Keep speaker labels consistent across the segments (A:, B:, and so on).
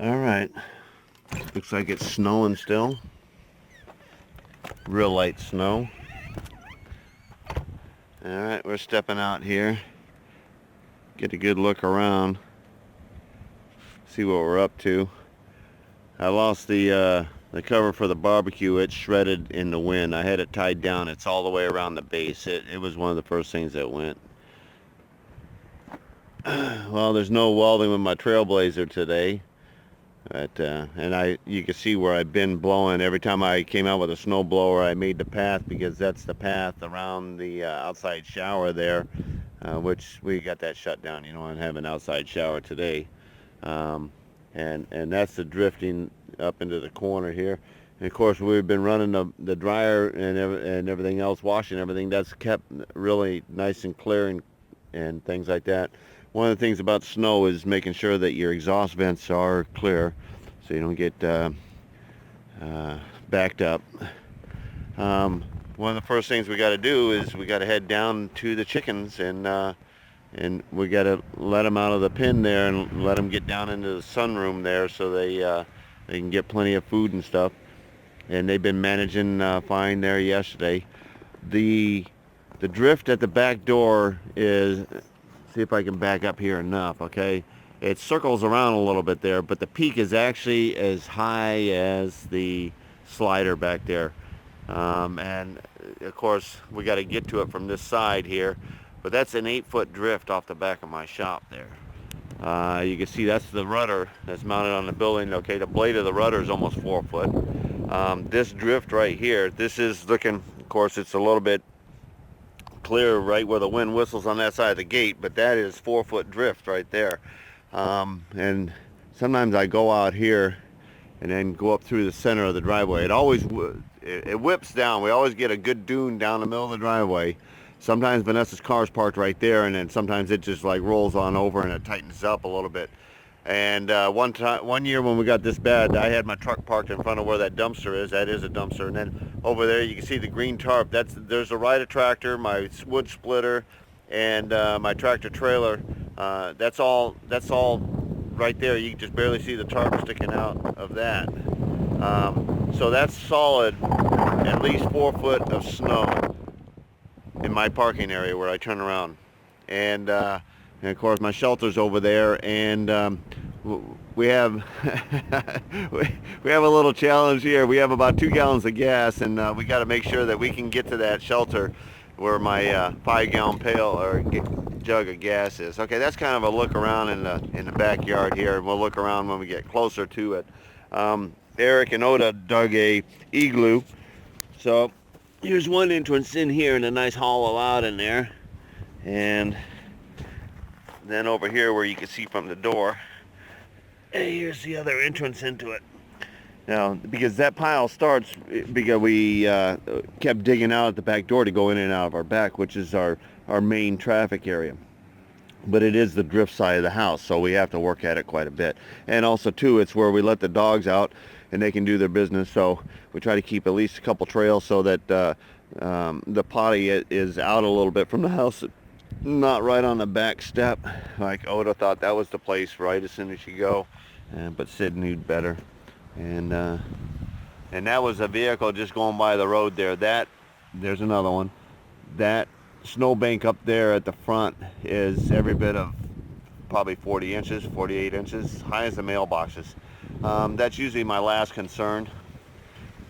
A: All right, looks like it's snowing still. Real light snow. All right, we're stepping out here. Get a good look around. See what we're up to. I lost the cover for the barbecue. It shredded in the wind. I had it tied down. It's all the way around the base. It was one of the first things that went. Well, there's no welding with my Trailblazer today. But, and you can see where I've been blowing. Every time I came out with a snow blower, I made the path, because that's the path around the outside shower there, which we got that shut down. You know, I have an outside shower today. And that's the drifting up into the corner here. And of course, we've been running the dryer and everything else, washing everything. That's kept really nice and clear and things like that. One of the things about snow is making sure that your exhaust vents are clear, so you don't get backed up. One of the first things we got to do is we got to head down to the chickens, and we got to let them out of the pen there and let them get down into the sunroom there, so they can get plenty of food and stuff. And they've been managing fine there yesterday. The drift at the back door is, see if I can back up here enough, okay? It circles around a little bit there, but the peak is actually as high as the slider back there. And of course, we got to get to it from this side here, but that's an 8-foot drift off the back of my shop there. You can see that's the rudder that's mounted on the building. Okay, the blade of the rudder is almost 4 foot. This drift right here, this is looking, of course, it's a little bit clear right where the wind whistles on that side of the gate, but that is 4-foot drift right there. And sometimes I go out here and then go up through the center of the driveway. It whips down. We always get a good dune down the middle of the driveway. Sometimes Vanessa's car's parked right there, and then sometimes it just like rolls on over and it tightens up a little bit. And one year when we got this bad, I had my truck parked in front of where that dumpster is. That is a dumpster. And then over there you can see the green tarp. There's a rider tractor, my wood splitter, and my tractor trailer. That's all right there. You can just barely see the tarp sticking out of that. So that's solid, at least 4 foot of snow in my parking area where I turn around. And of course my shelter's over there, and we have we have a little challenge here. We have about 2 gallons of gas, and we got to make sure that we can get to that shelter where my 5-gallon pail or jug of gas is. Okay, that's kind of a look around in the backyard here. We'll look around when we get closer to it. Eric and Oda dug a igloo, so here's one entrance in here and a nice hollow out in there, and then over here where you can see from the door, and here's the other entrance into it. Now, because that pile starts because we kept digging out at the back door to go in and out of our back, which is our main traffic area. But it is the drift side of the house, so we have to work at it quite a bit. And also, too, it's where we let the dogs out and they can do their business, so we try to keep at least a couple trails so that the potty is out a little bit from the house, not right on the back step. Like Oda thought that was the place right as soon as you go, but Sid knew better. And that was a vehicle just going by the road there. There's another one. That snowbank up there at the front is every bit of probably 40 inches, 48 inches, high as the mailboxes. That's usually my last concern.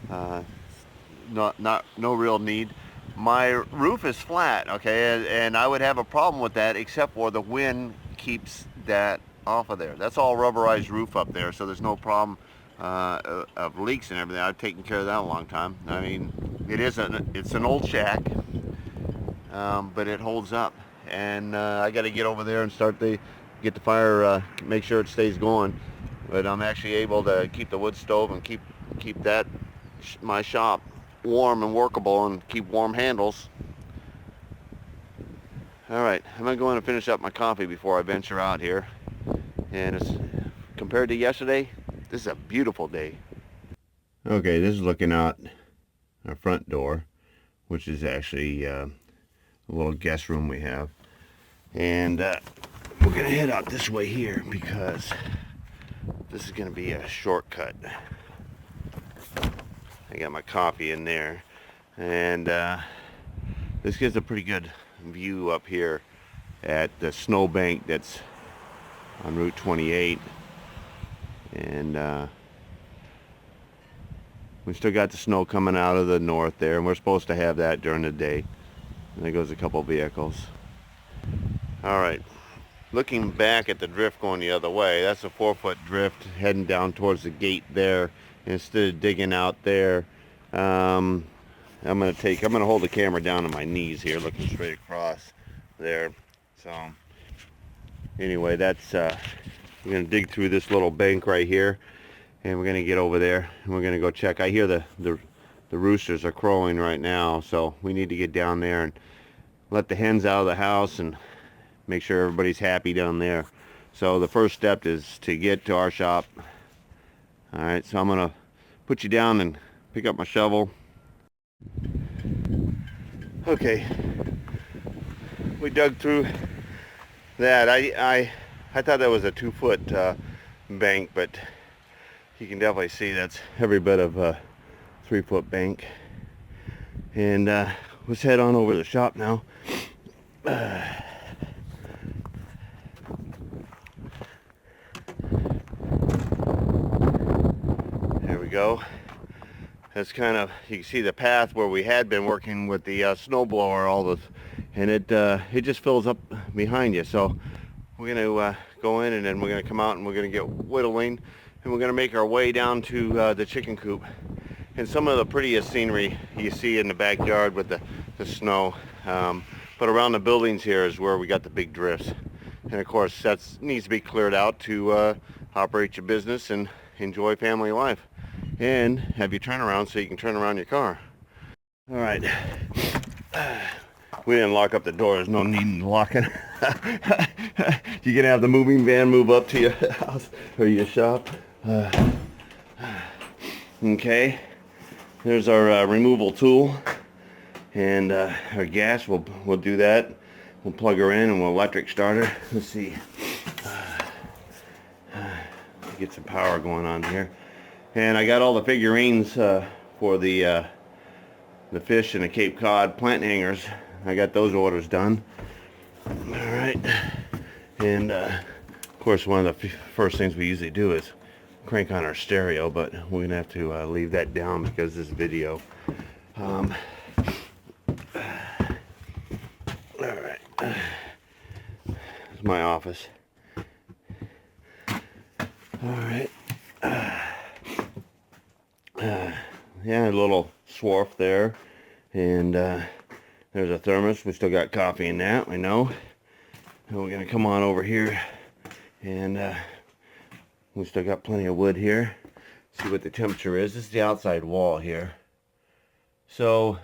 A: No real need. My roof is flat, okay, and I would have a problem with that, except for the wind keeps that off of there. That's all rubberized roof up there, so there's no problem of leaks and everything. I've taken care of that a long time. I mean, it's an old shack, but it holds up. And I got to get over there and get the fire, make sure it stays going. But I'm actually able to keep the wood stove and keep that my shop warm and workable and keep warm handles. All right, I'm gonna go in and finish up my coffee before I venture out here. And compared to yesterday, this is a beautiful day. Okay, this is looking out our front door, which is actually a little guest room we have. And we're gonna head out this way here because this is going to be a shortcut. I got my coffee in there, and this gives a pretty good view up here at the snowbank that's on Route 28, and we still got the snow coming out of the north there, and we're supposed to have that during the day. And there goes a couple vehicles. All right, looking back at the drift going the other way, that's a 4-foot drift heading down towards the gate there. Instead of digging out there, I'm gonna hold the camera down on my knees here, looking straight across there. So anyway, that's we're gonna dig through this little bank right here, and we're gonna get over there, and we're gonna go check. I hear the roosters are crowing right now, so we need to get down there and let the hens out of the house and make sure everybody's happy down there. So the first step is to get to our shop. All right, so I'm gonna put you down and pick up my shovel. Okay, we dug through that. I thought that was a 2-foot bank, but you can definitely see that's every bit of a 3-foot bank. And let's head on over to the shop now. There we go. That's kind of, you can see the path where we had been working with the snowblower, and it just fills up behind you. So we're going to go in, and then we're going to come out, and we're going to get whittling, and we're going to make our way down to the chicken coop. And some of the prettiest scenery you see in the backyard with the snow, but around the buildings here is where we got the big drifts. And of course that needs to be cleared out to operate your business and enjoy family life, and have your turnaround so you can turn around your car. All right, we didn't lock up the door. There's no need in locking. You're gonna have the moving van move up to your house or your shop. Okay, there's our removal tool, and our gas. We'll do that. We'll plug her in and we'll electric start her. Let's see. Get some power going on here. And I got all the figurines for the fish and the Cape Cod plant hangers. I got those orders done. All right. And of course, one of the first things we usually do is crank on our stereo, but we're gonna have to leave that down because this video. All right. This is my office. All right. Yeah, a little swarf there, and there's a thermos. We still got coffee in that, I know. And we're gonna come on over here, and we still got plenty of wood here. See what the temperature is. This is the outside wall here. So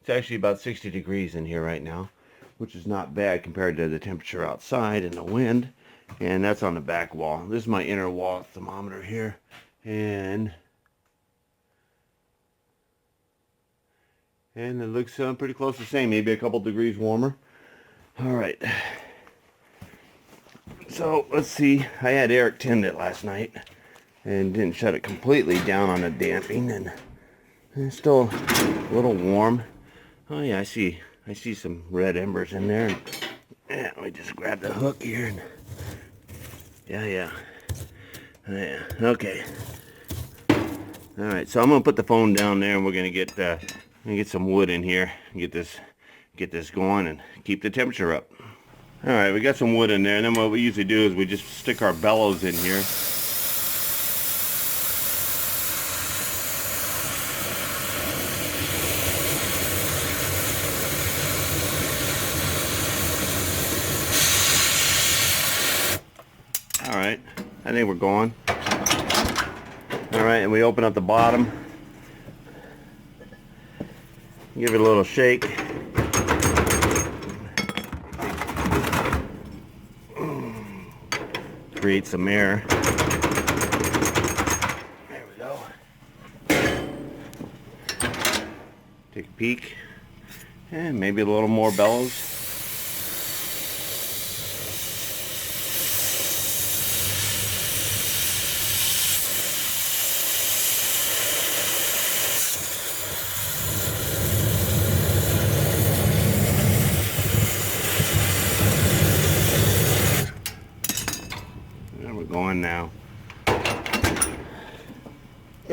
A: it's actually about 60 degrees in here right now, which is not bad compared to the temperature outside and the wind. And that's on the back wall. This is my inner wall thermometer here, and it looks pretty close to the same, maybe a couple degrees warmer. All right, so let's see. I had Eric tinned it last night and didn't shut it completely down on the damping, and it's still a little warm. Oh yeah, I see some red embers in there. Yeah, let me just grab the hook here and yeah, okay. All right, so I'm gonna put the phone down there, and we're gonna get some wood in here and get this going and keep the temperature up. All right, we got some wood in there, and then what we usually do is we just stick our bellows in here. All right, I think we're going. All right, and we open up the bottom. Give it a little shake. Create some air. There we go. Take a peek. And maybe a little more bellows.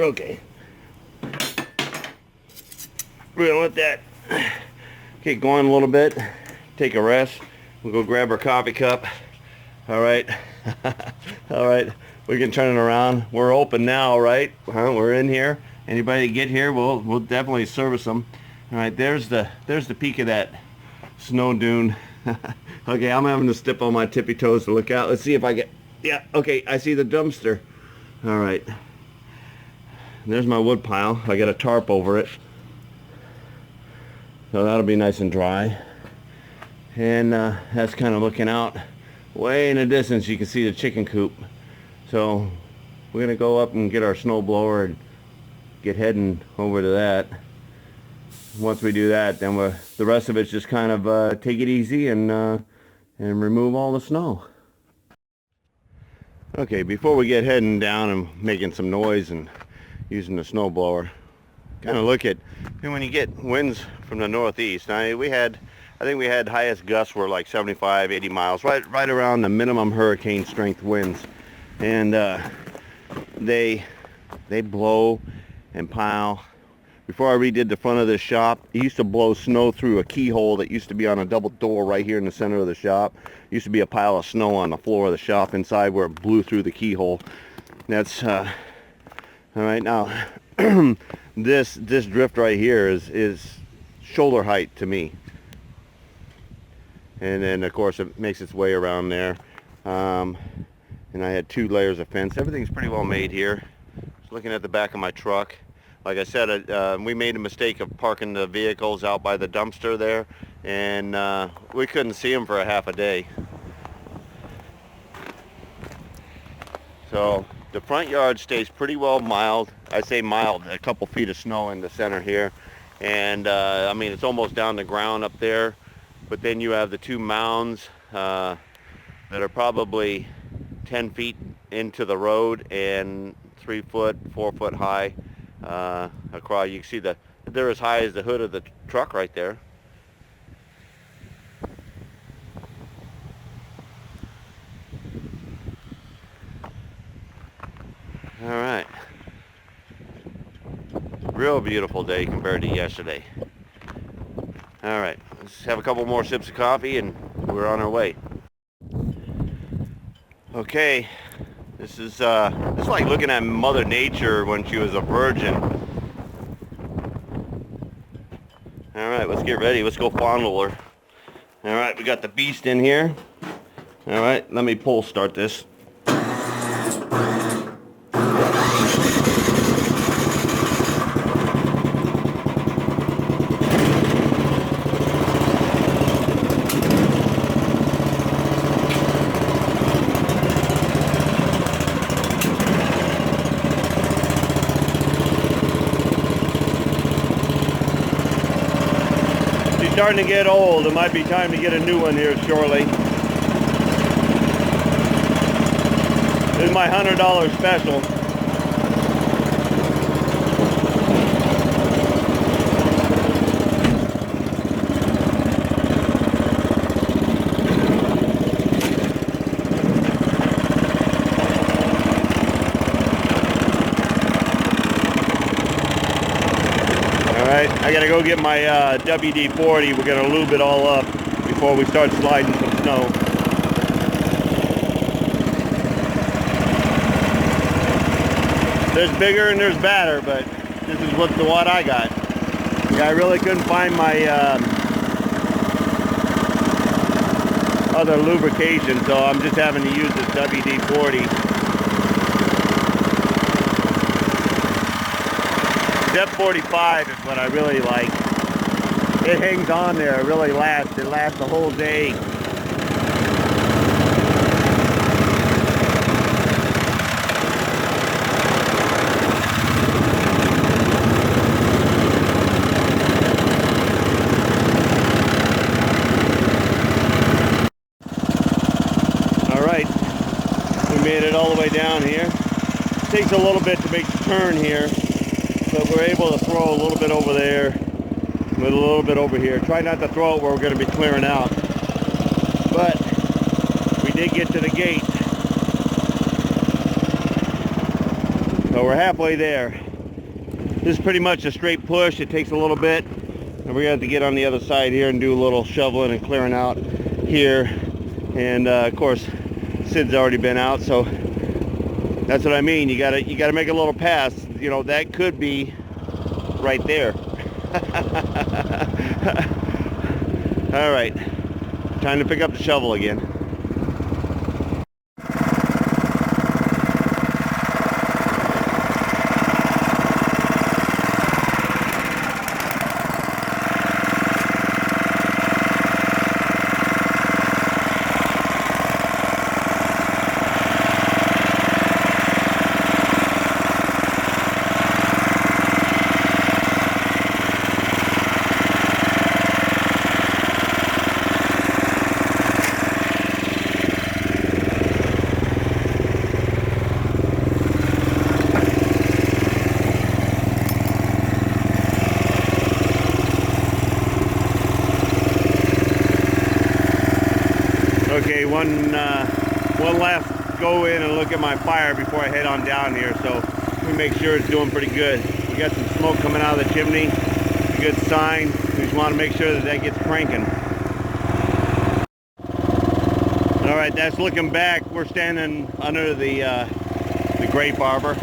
A: Okay. We're gonna let that get going a little bit, take a rest. We'll go grab our coffee cup. All right. All right, we can turn it around. We're open now, right? We're in here. Anybody get here, we'll definitely service them. All right, there's the peak of that snow dune. Okay, I'm having to step on my tippy toes to look out. Let's see if I get, yeah, okay, I see the dumpster. All right, there's my wood pile. I got a tarp over it, so that'll be nice and dry. And that's kind of looking out way in the distance. You can see the chicken coop. So we're gonna go up and get our snow blower and get heading over to that. Once we do that, then the rest of it's just kind of take it easy and remove all the snow. Okay, before we get heading down and making some noise and using the snow blower, kind of look at, and when you get winds from the northeast. Now I think we had highest gusts were like 75, 80 miles, right around the minimum hurricane strength winds, and they blow and pile. Before I redid the front of the shop, it used to blow snow through a keyhole that used to be on a double door right here in the center of the shop. It used to be a pile of snow on the floor of the shop inside where it blew through the keyhole. That's all right. Now this drift right here is shoulder height to me, and then of course it makes its way around there. And I had 2 layers of fence. Everything's pretty well made here. Just looking at the back of my truck. Like I said, we made a mistake of parking the vehicles out by the dumpster there, and we couldn't see them for a half a day. So the front yard stays pretty well mild. I say mild, a couple feet of snow in the center here. And I mean, it's almost down the ground up there. But then you have the 2 mounds that are probably 10 feet into the road and 3 foot, 4 foot high. Across, you can see they're as high as the hood of the truck right there. All right, real beautiful day compared to yesterday. All right, let's have a couple more sips of coffee and we're on our way. Okay, this is like looking at Mother Nature when she was a virgin. All right, let's get ready. Let's go fondle her. All right, we got the beast in here. All right, let me pull start this. Starting to get old. It might be time to get a new one here shortly. This is my $100 special. I gotta go get my WD-40. We're gonna lube it all up before we start sliding some snow. There's bigger and there's badder, but this is what I got. Yeah, I really couldn't find my other lubrication, so I'm just having to use this WD-40. F45 is what I really like. It hangs on there. It really lasts. It lasts the whole day. All right, we made it all the way down here. It takes a little bit to make the turn here. But we're able to throw a little bit over there with a little bit over here. Try not to throw it where we're going to be clearing out. But we did get to the gate. So we're halfway there. This is pretty much a straight push. It takes a little bit, and we're gonna have to get on the other side here and do a little shoveling and clearing out here. And of course, Sid's already been out, so that's what I mean. You gotta make a little pass. You know, that could be right there. All right, time to pick up the shovel again. Okay, one last go in and look at my fire before I head on down here, so we make sure it's doing pretty good. We got some smoke coming out of the chimney, a good sign. We just want to make sure that that gets cranking. All right, that's looking back. We're standing under the grape arbor.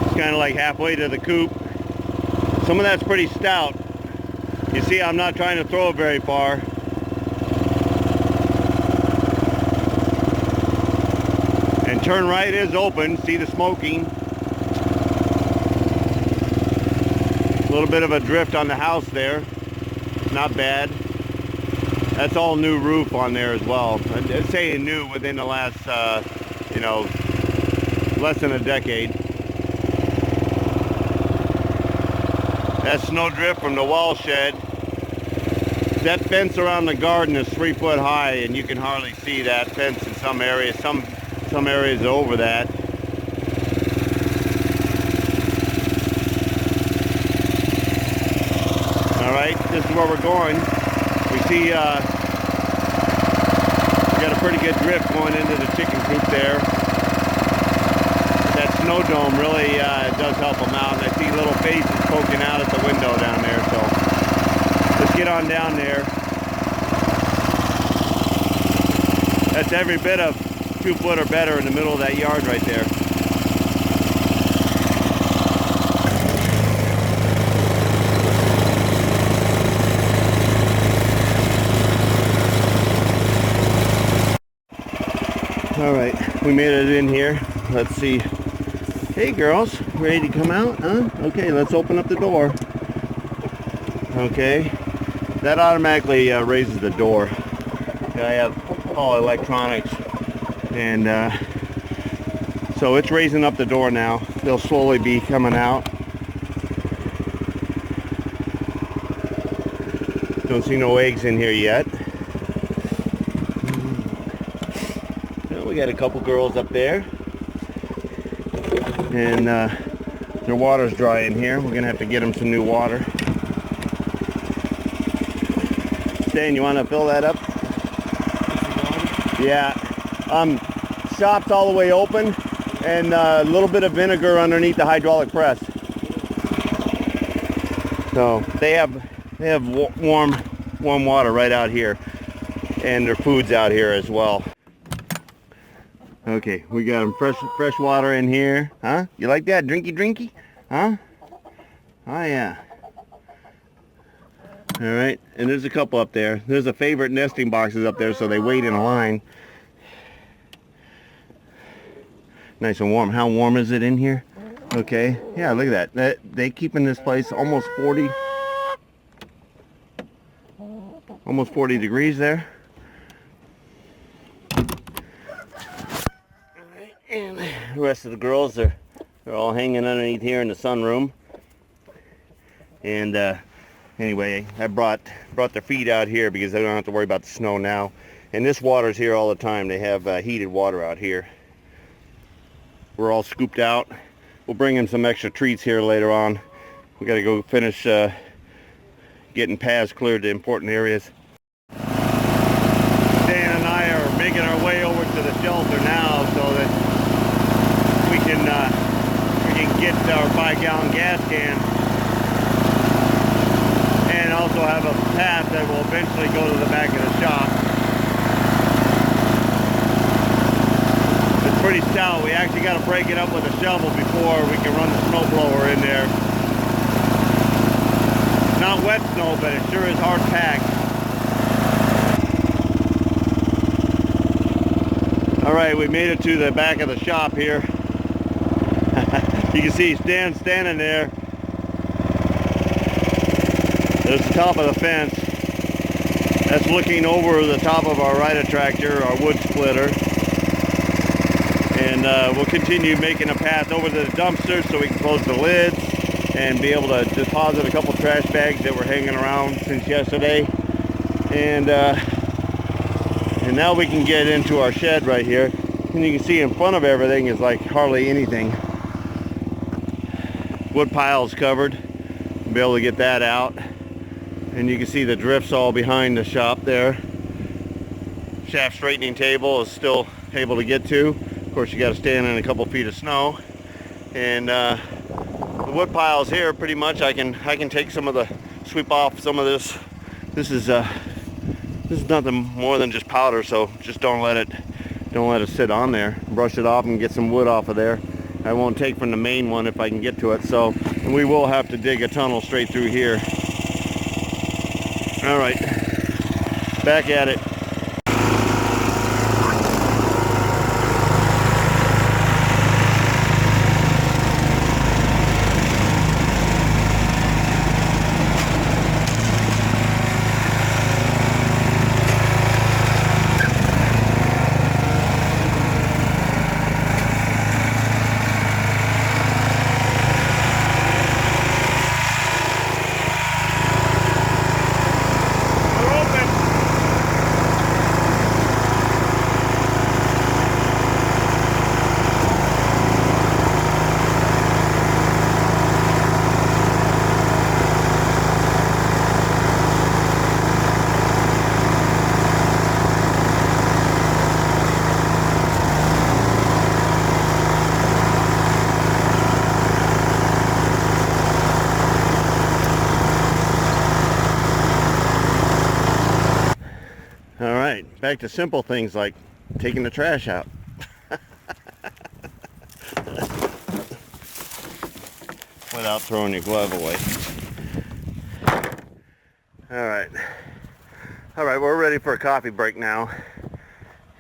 A: It's kind of like halfway to the coop. Some of that's pretty stout. You see, I'm not trying to throw it very far. And turn right is open. See the smoking. A little bit of a drift on the house there. Not bad. That's all new roof on there as well. I'm saying new within the last, you know, less than a decade. That snow drift from the wall shed. That fence around the garden is 3 foot high, and you can hardly see that fence in some areas. Some areas over that. All right, this is where we're going. We see we got a pretty good drift going into the chicken coop there. That snow dome really does help them out, and I see little faces poking out at the window down there, so let's get on down there. That's every bit of 2 foot or better in the middle of that yard right there. All right, we made it in here. Let's see. Hey girls, ready to come out? Huh? Okay, let's open up the door. Okay, that automatically raises the door. I have all electronics, and so it's raising up the door now. They'll slowly be coming out. Don't see no eggs in here yet. Well, we got a couple girls up there, and their water's dry in here. We're gonna have to get them some new water. Dan, you want to fill that up? Yeah. Shop's all the way open, and a little bit of vinegar underneath the hydraulic press. So they have warm water right out here, and their food's out here as well. Okay, we got them fresh water in here. Huh? You like that? Drinky? Huh? Oh yeah. All right, and there's a couple up there. There's a favorite nesting boxes up there, so they wait in a line. Nice and warm. How warm is it in here? Okay, yeah, look at that. They keep in this place almost 40 degrees there. All right, and the rest of the girls they're all hanging underneath here in the sunroom. And anyway, I brought their feet out here because they don't have to worry about the snow now. And this water's here all the time. They have heated water out here. We're all scooped out. We'll bring in some extra treats here later on. We got to go finish getting paths cleared to important areas. Dan and I are making our way over to the shelter now so that we can get our 5-gallon gas can, and also have a path that will eventually go to the back of the shop. It's pretty stout. We actually got to break it up with a shovel before we can run the snow blower in there. Not wet snow, but it sure is hard packed. Alright, we made it to the back of the shop here. You can see Stan standing there. There's the top of the fence. That's looking over the top of our rider tractor, our wood splitter. And we'll continue making a path over to the dumpster so we can close the lids and be able to deposit a couple trash bags that were hanging around since yesterday. And now we can get into our shed right here. And you can see in front of everything is like hardly anything. Wood piles covered. We'll be able to get that out. And you can see the drifts all behind the shop there. Shaft straightening table is still able to get to. Of course, you got to stand in a couple feet of snow. And the wood piles here, pretty much I can take some of the, sweep off some of this. This is nothing more than just powder, so just don't let it sit on there. Brush it off and get some wood off of there. I won't take from the main one if I can get to it. So, and we will have to dig a tunnel straight through here. All right, back at it. All right, back to simple things like taking the trash out. Without throwing your glove away. All right, we're ready for a coffee break now.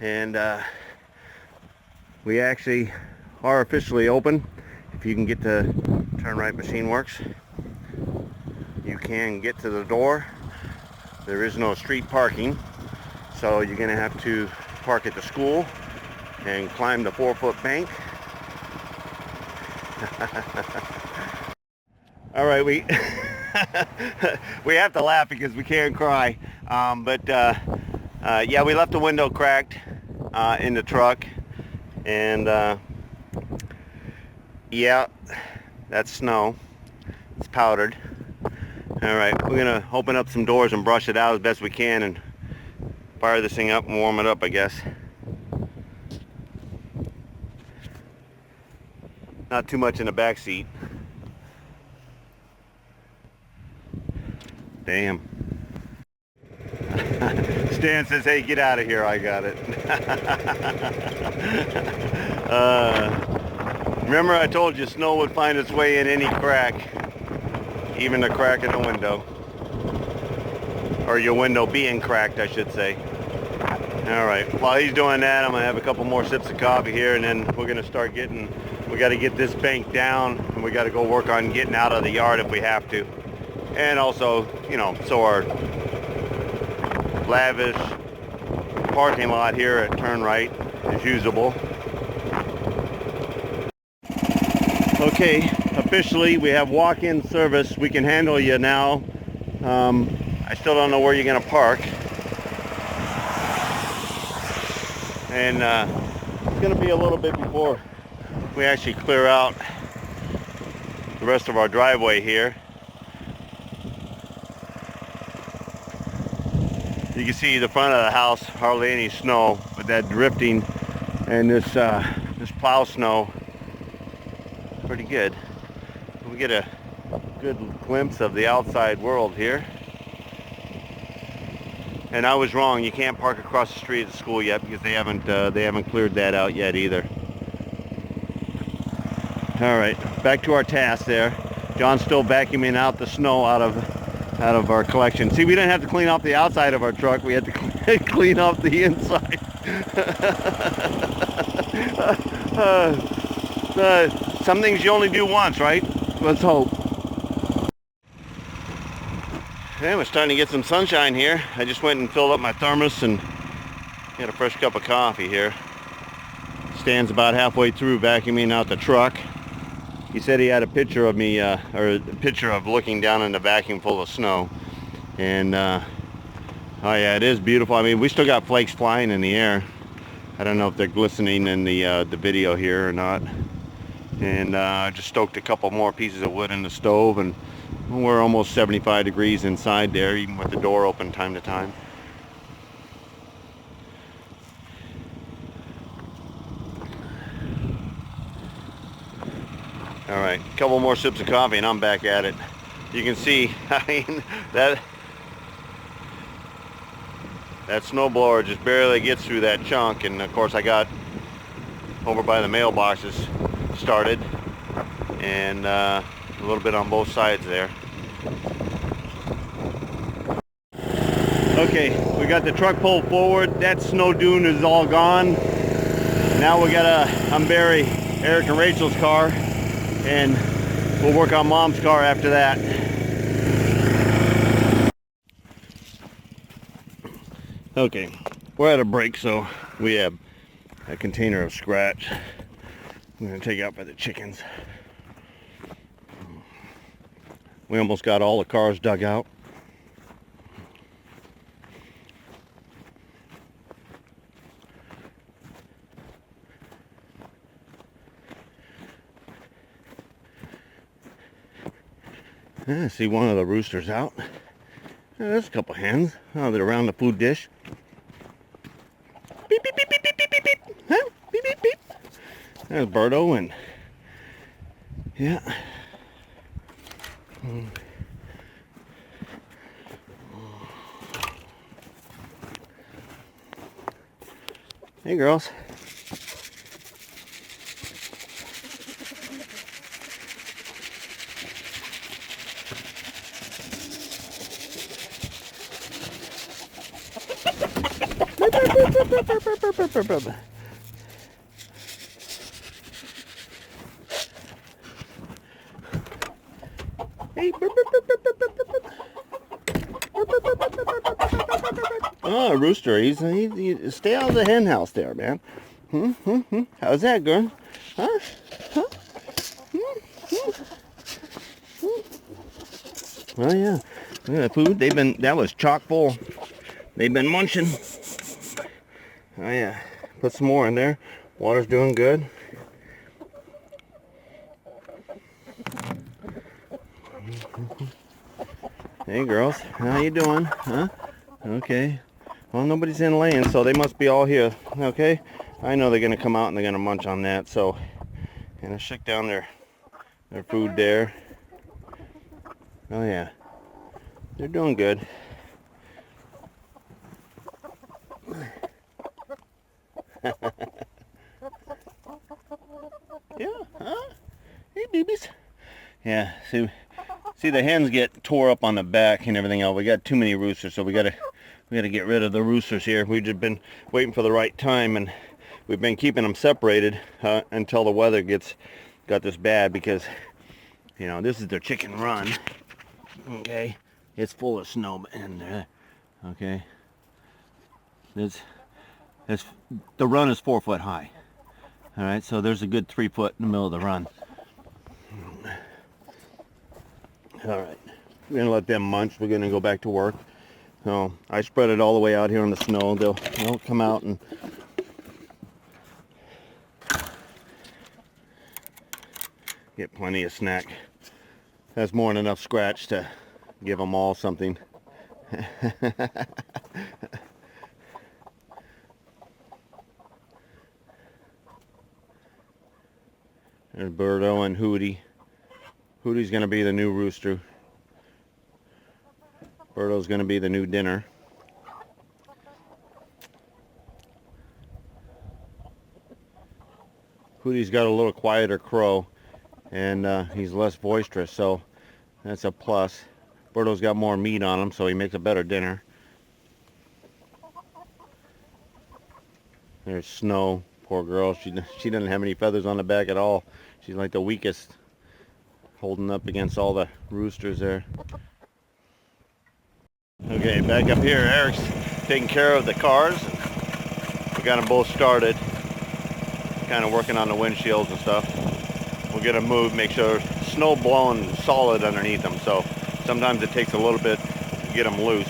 A: And we actually are officially open. If you can get to Turn Right Machine Works, you can get to the door. There is no street parking. So you're going to have to park at the school and climb the 4-foot bank. All right, we we have to laugh because we can't cry. Yeah, we left the window cracked in the truck, and yeah, that's snow. It's powdered. All right, we're gonna open up some doors and brush it out as best we can and fire this thing up and warm it up, I guess. Not too much in the back seat. Damn. Stan says, hey, get out of here, I got it. Remember I told you snow would find its way in any crack, even the crack in the window. Or your window being cracked, I should say. All right, while he's doing that, I'm gonna have a couple more sips of coffee here, and then we're gonna start we gotta get this bank down, and we gotta go work on getting out of the yard if we have to. And also, you know, so our lavish parking lot here at Turn Right is usable. Okay, officially we have walk-in service. We can handle you now. I still don't know where you're gonna park. And it's going to be a little bit before we actually clear out the rest of our driveway here. You can see the front of the house, hardly any snow, but that drifting and this plow snow, pretty good. get a good glimpse of the outside world here. And I was wrong. You can't park across the street at the school yet because they haven't cleared that out yet either. All right, back to our task there. John's still vacuuming out the snow out of our collection. See, we didn't have to clean off the outside of our truck. We had to clean off the inside. Some things you only do once, right? Let's hope. Yeah, we're starting to get some sunshine here. I just went and filled up my thermos and had a fresh cup of coffee here. Stan's about halfway through vacuuming out the truck. He said he had a picture of me, or a picture of looking down in the vacuum full of snow. And, oh yeah, it is beautiful. I mean, we still got flakes flying in the air. I don't know if they're glistening in the video here or not. And I just stoked a couple more pieces of wood in the stove, and we're almost 75 degrees inside there, even with the door open time to time. All right, a couple more sips of coffee and I'm back at it. You can see, I mean, that snowblower just barely gets through that chunk. And of course I got over by the mailboxes started, and a little bit on both sides there. Okay, we got the truck pulled forward. That snow dune is all gone. Now we gotta unbury Eric and Rachel's car, and we'll work on Mom's car after that. Okay, we're at a break, so we have a container of scratch I'm gonna take out for the chickens. We almost got all the cars dug out. I see one of the roosters out. There's a couple hens. Oh, they're around the food dish. Beep, beep, beep, beep, beep, beep, beep, beep. Huh? Beep, beep, beep. There's Birdo, and yeah. Hey, girls. Oh, rooster, he stay out of the hen house there, man. How's that, girl? Huh? Huh? Oh yeah, look at the food. That was chock full. They've been munching. Oh yeah, put some more in there. Water's doing good. Hey girls, how you doing? Huh? Okay. Well, nobody's in laying, so they must be all here. Okay. I know they're gonna come out and they're gonna munch on that. So, gonna shake down their food there. Oh yeah, they're doing good. Yeah, huh? Hey, babies. Yeah, see the hens get tore up on the back and everything else. We got too many roosters, so we gotta get rid of the roosters here. We've just been waiting for the right time, and we've been keeping them separated until the weather got this bad, because you know this is their chicken run. Okay, it's full of snow in there. Okay, the run is 4 foot high. All right, so there's a good 3 foot in the middle of the run. All right, we're gonna let them munch. We're gonna go back to work. So I spread it all the way out here in the snow. They'll come out and get plenty of snack. That's more than enough scratch to give them all something. There's Birdo and Hootie. Hootie's gonna be the new rooster. Birdo's gonna be the new dinner. Hootie's got a little quieter crow, and he's less boisterous, so that's a plus. Birdo's got more meat on him, so he makes a better dinner. There's Snow, poor girl. She doesn't have any feathers on the back at all. She's like the weakest, holding up against all the roosters there. Okay, back up here, Eric's taking care of the cars. We got them both started, kind of working on the windshields and stuff. We'll get them moved, make sure snow blowing solid underneath them, so sometimes it takes a little bit to get them loose.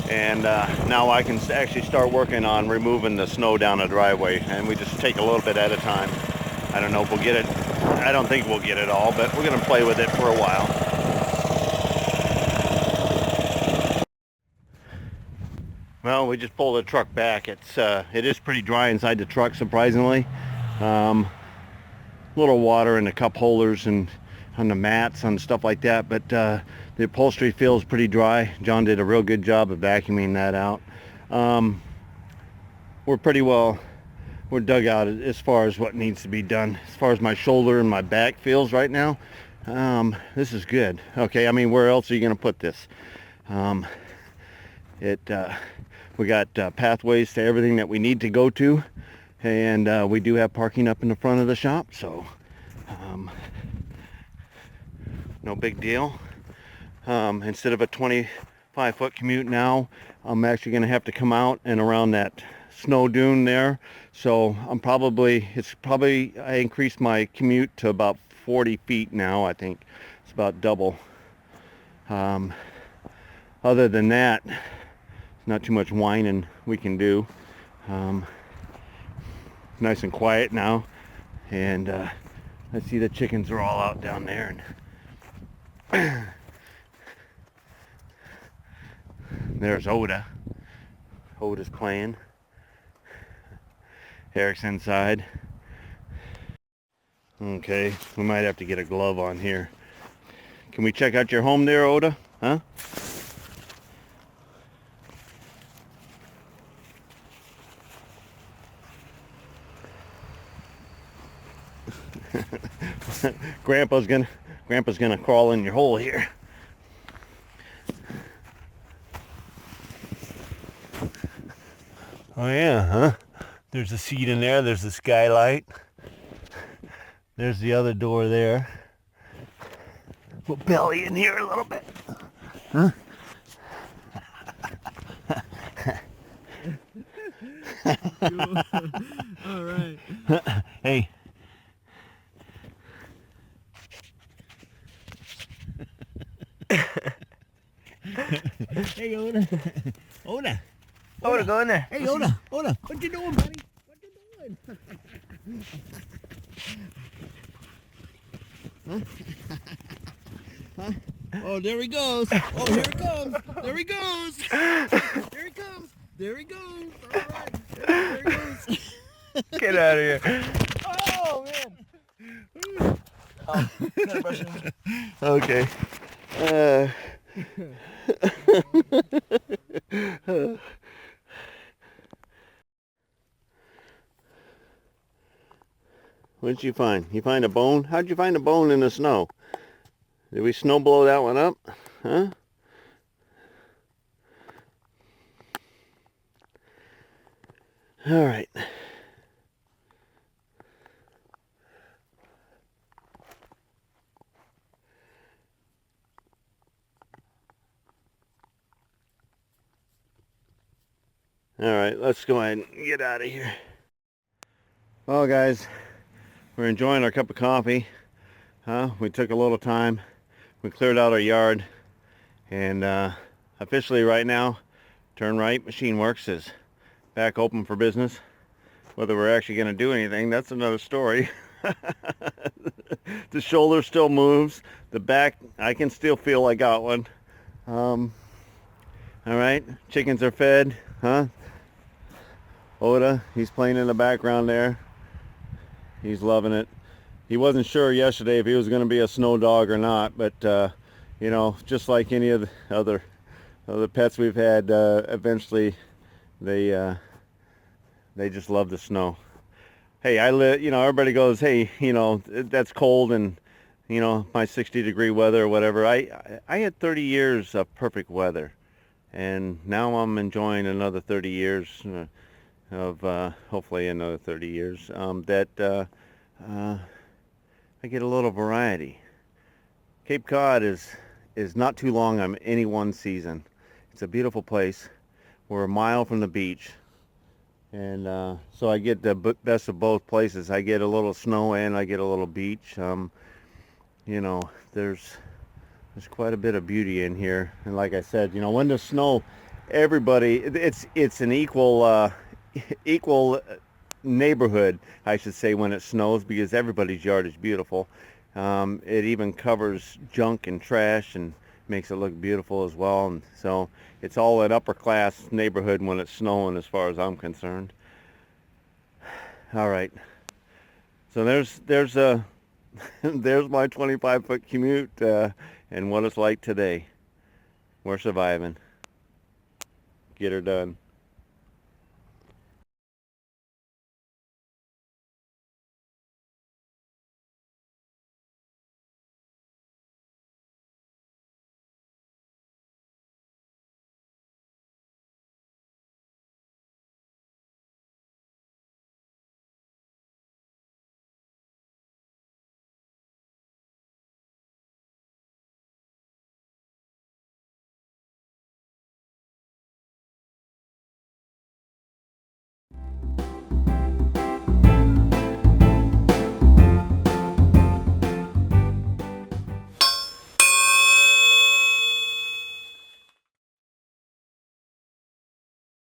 A: And now I can actually start working on removing the snow down the driveway, and we just take a little bit at a time. I don't know if we'll get it. I don't think we'll get it all, but we're going to play with it for a while. Well, we just pulled the truck back. It is pretty dry inside the truck, surprisingly. Little water in the cup holders and on the mats and stuff like that, but the upholstery feels pretty dry. John did a real good job of vacuuming that out. We're dug out as far as what needs to be done. As far as my shoulder and my back feels right now, this is good. Okay, I mean, where else are you going to put this? We got pathways to everything that we need to go to, and we do have parking up in the front of the shop, so no big deal. Instead of a 25-foot commute now, I'm actually going to have to come out and around that snow dune there, so I increased my commute to about 40 feet now. I think it's about double. Other than that, not too much whining we can do. Nice and quiet now, and I see the chickens are all out down there, and there's Oda. Oda's playing. Eric's inside. Okay, we might have to get a glove on here. Can we check out your home there, Oda? Huh? Grandpa's gonna crawl in your hole here. Oh yeah, huh? There's a seat in there, there's the skylight. There's the other door there. We'll belly in here a little bit. Huh?
B: All right.
A: Hey. Hey, Oda. Oda.
B: Oda, go in there.
A: Hey, Oda. Oda. What you doing, buddy? What you doing? Huh? Oh, there he goes. Oh, here it comes. There he goes. There he comes. There he goes. All right. There he goes.
B: Get out of here.
A: Oh, man. Okay. What did you find? You find a bone? How'd you find a bone in the snow? Did we snow blow that one up? Huh? All right. All right, let's go ahead and get out of here. Well, guys, we're enjoying our cup of coffee. We took a little time. We cleared out our yard, and officially right now, Turn Right Machine Works is back open for business. Whether we're actually going to do anything, that's another story. The shoulder still moves. The back, I can still feel I got one. All right, chickens are fed, huh? Oda, he's playing in the background there. He's loving it. he wasn't sure yesterday if he was going to be a snow dog or not, but you know, just like any of the other pets we've had, eventually they they just love the snow. Hey, I live, you know, everybody goes, hey, you know, that's cold and, you know, my 60-degree weather or whatever. I had 30 years of perfect weather, and now I'm enjoying another 30 years of, hopefully another 30 years, that I get a little variety. Cape Cod is not too long on any one season. It's a beautiful place. We're a mile from the beach. And so I get the best of both places. I get a little snow and I get a little beach. You know, there's quite a bit of beauty in here. And like I said, you know, when the snow, everybody, it's an equal equal neighborhood, I should say, when it snows, because everybody's yard is beautiful. It even covers junk and trash and makes it look beautiful as well. And so it's all an upper class neighborhood when it's snowing, as far as I'm concerned. All right, so there's a there's my 25-foot commute, and what it's like today. We're surviving. Get her done.